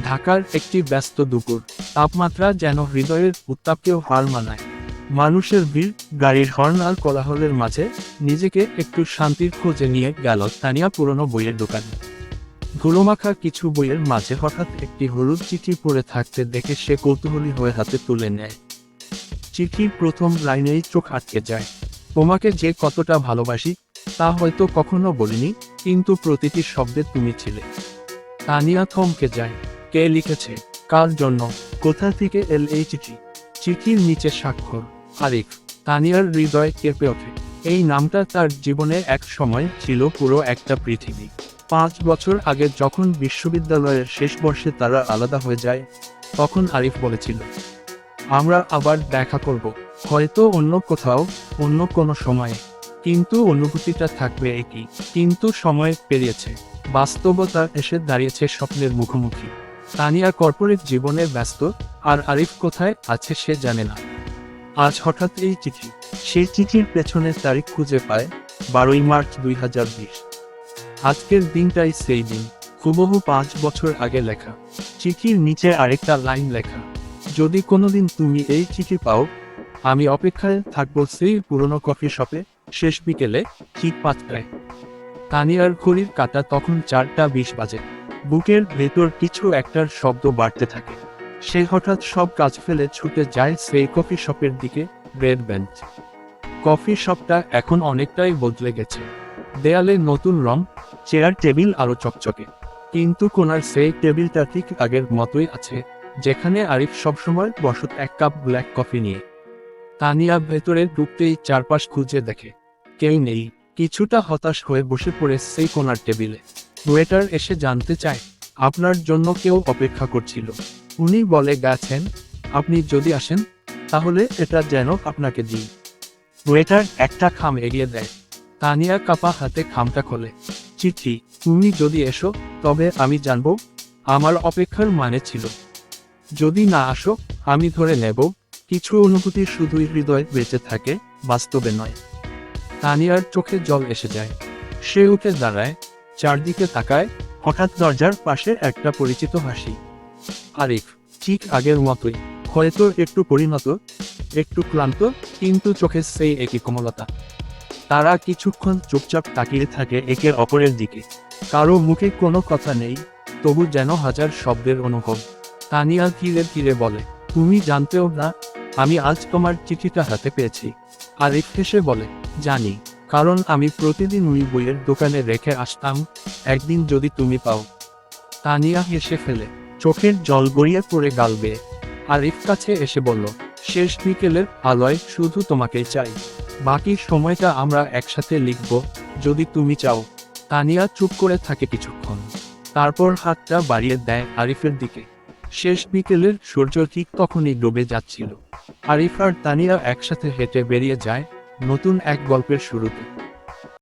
ঢাকার একটি ব্যস্ত দুপুর, তাপমাত্রা যেন হৃদয়ের উত্তাপকেও হার মানায়। মানুষের ভিড়, গাড়ির হর্ন আর কোলাহলের মাঝে নিজেকে একটু শান্তির খোঁজে নিয়ে গেল তানিয়া পুরনো বইয়ের দোকানে। ধুলোমাখা কিছু বইয়ের মাঝে হঠাৎ একটি হলুদ চিঠি পড়ে থাকতে দেখে সে কৌতূহলী হয়ে হাতে তুলে নেয়। চিঠির প্রথম লাইনেই চোখ আটকে যায়। তোমাকে যে কতটা ভালোবাসি তা হয়তো কখনো বলিনি, কিন্তু প্রতিটি শব্দে তুমি ছিলে। তানিয়া থমকে যায়। কে লিখেছে? কার জন্য? কোথা থেকে এল এই চিঠি? চিঠির নিচে স্বাক্ষর আরিফ। তানিয়ার হৃদয় কেঁপে ওঠে। এই নামটা তার জীবনে এক সময় ছিল পুরো একটা পৃথিবী। 5 বছর আগে যখন বিশ্ববিদ্যালয়ের শেষ বর্ষে তারা আলাদা হয়ে যায়, তখন আরিফ বলেছিল, আমরা আবার দেখা করব, হয়তো অন্য কোথাও, অন্য কোনো সময়ে, কিন্তু অনুভূতিটা থাকবে একই। কিন্তু সময় পেরিয়েছে, বাস্তবতা এসে দাঁড়িয়েছে স্বপ্নের মুখোমুখি। তানিয়া কর্পোরেট জীবনে ব্যস্ত, আর আরিফ কোথায় আছে সে জানে না। আজ হঠাৎ এই চিঠি। সেই চিঠির পেছনের তারিখ খুঁজে পায় 12ই মার্চ 2020। আজকের দিনটাই সেই দিন, হুবহু 5 বছর আগে লেখা। চিঠির নিচে আরেকটা লাইন লেখা, যদি কোনোদিন তুমি এই চিঠি পাও, আমি অপেক্ষায় থাকবো সেই পুরনো কফি শপে, শেষ বিকেলে, ঠিক 5টায়। তানিয়ার ঘড়ির কাঁটা তখন 4টা 20 বাজে। বুকের ভেতর কিছু একটার শব্দ বাড়তে থাকে। সে হঠাৎ সব কাজ ফেলে ছুটে যায় সেই কফি শপের দিকে। Red bench. কফি শপটা এখন অনেকটাই বদলে গেছে। দেয়ালে নতুন রং, চেয়ার টেবিল আরো চকচকে, কিন্তু কোনার সেই টেবিলটা ঠিক আগের মতোই আছে, যেখানে আরিফ সবসময় বসত এক কাপ ব্ল্যাক কফি নিয়ে। তানিয়া ভেতরে ঢুকতেই চারপাশ খুঁজে দেখে, কেউ নেই। কিছুটা হতাশ হয়ে বসে পড়ে সেই কোনার টেবিলে। ওয়েটার এসে জানতে চায়, আপনার জন্য কেউ অপেক্ষা করছিল। উনি বলে গেছেন, আপনি যদি আসেন, তাহলে এটা যেন আপনাকে দিই। ওয়েটার একটা খাম এগিয়ে দেয়। তানিয়া কাপা হাতে খামটা খোলে। চিঠি। তুমি যদি এসো, তবে আমি জানবো আমার অপেক্ষার মানে ছিল। যদি না আসো, আমি ধরে নেব কিছু অনুভূতি শুধুই হৃদয়ে বেঁচে থাকে, বাস্তবে নয়। তানিয়ার চোখে জল এসে যায়। সে উঠে দাঁড়ায়, চারদিকে তাকায়। হঠাৎ দরজার পাশে একটা পরিচিত হাসি। আরিফ। ঠিক আগের মতোই, হয়তো একটু পরিণত, একটু ক্লান্ত, কিন্তু চোখে সেই একই কোমলতা। তারা কিছুক্ষণ চুপচাপ তাকিয়ে থাকে একের অপরের দিকে। কারো মুখে কোনো কথা নেই, তবু যেন হাজার শব্দের অনুভব। তানিয়া ধীরে ধীরে বলে, তুমি জানতেও না আমি আজ তোমার চিঠিটা হাতে পেয়েছি। আরিফ হেসে বলে, জানি, কারণ আমি প্রতিদিন ওই বইয়ের দোকানে রেখে আসতাম, একদিন যদি তুমি পাও। তানিয়া হেসে ফেলে, চোখের জল গড়িয়ে পড়ে গাল বেয়ে। আরিফ কাছে এসে বলল, শেষ বিকেলের আলোয় শুধু তোমাকেই চাই, বাকি সময়টা আমরা একসাথে লিখব, যদি তুমি চাও। তানিয়া চুপ করে থাকে কিছুক্ষণ, তারপর হাতটা বাড়িয়ে দেয় আরিফের দিকে। শেষ বিকেলের সূর্য ঠিক তখনই ডুবে যাচ্ছিল। আরিফ আর তানিয়া একসাথে হেঁটে বেরিয়ে যায় নতুন এক গল্পের শুরুতে।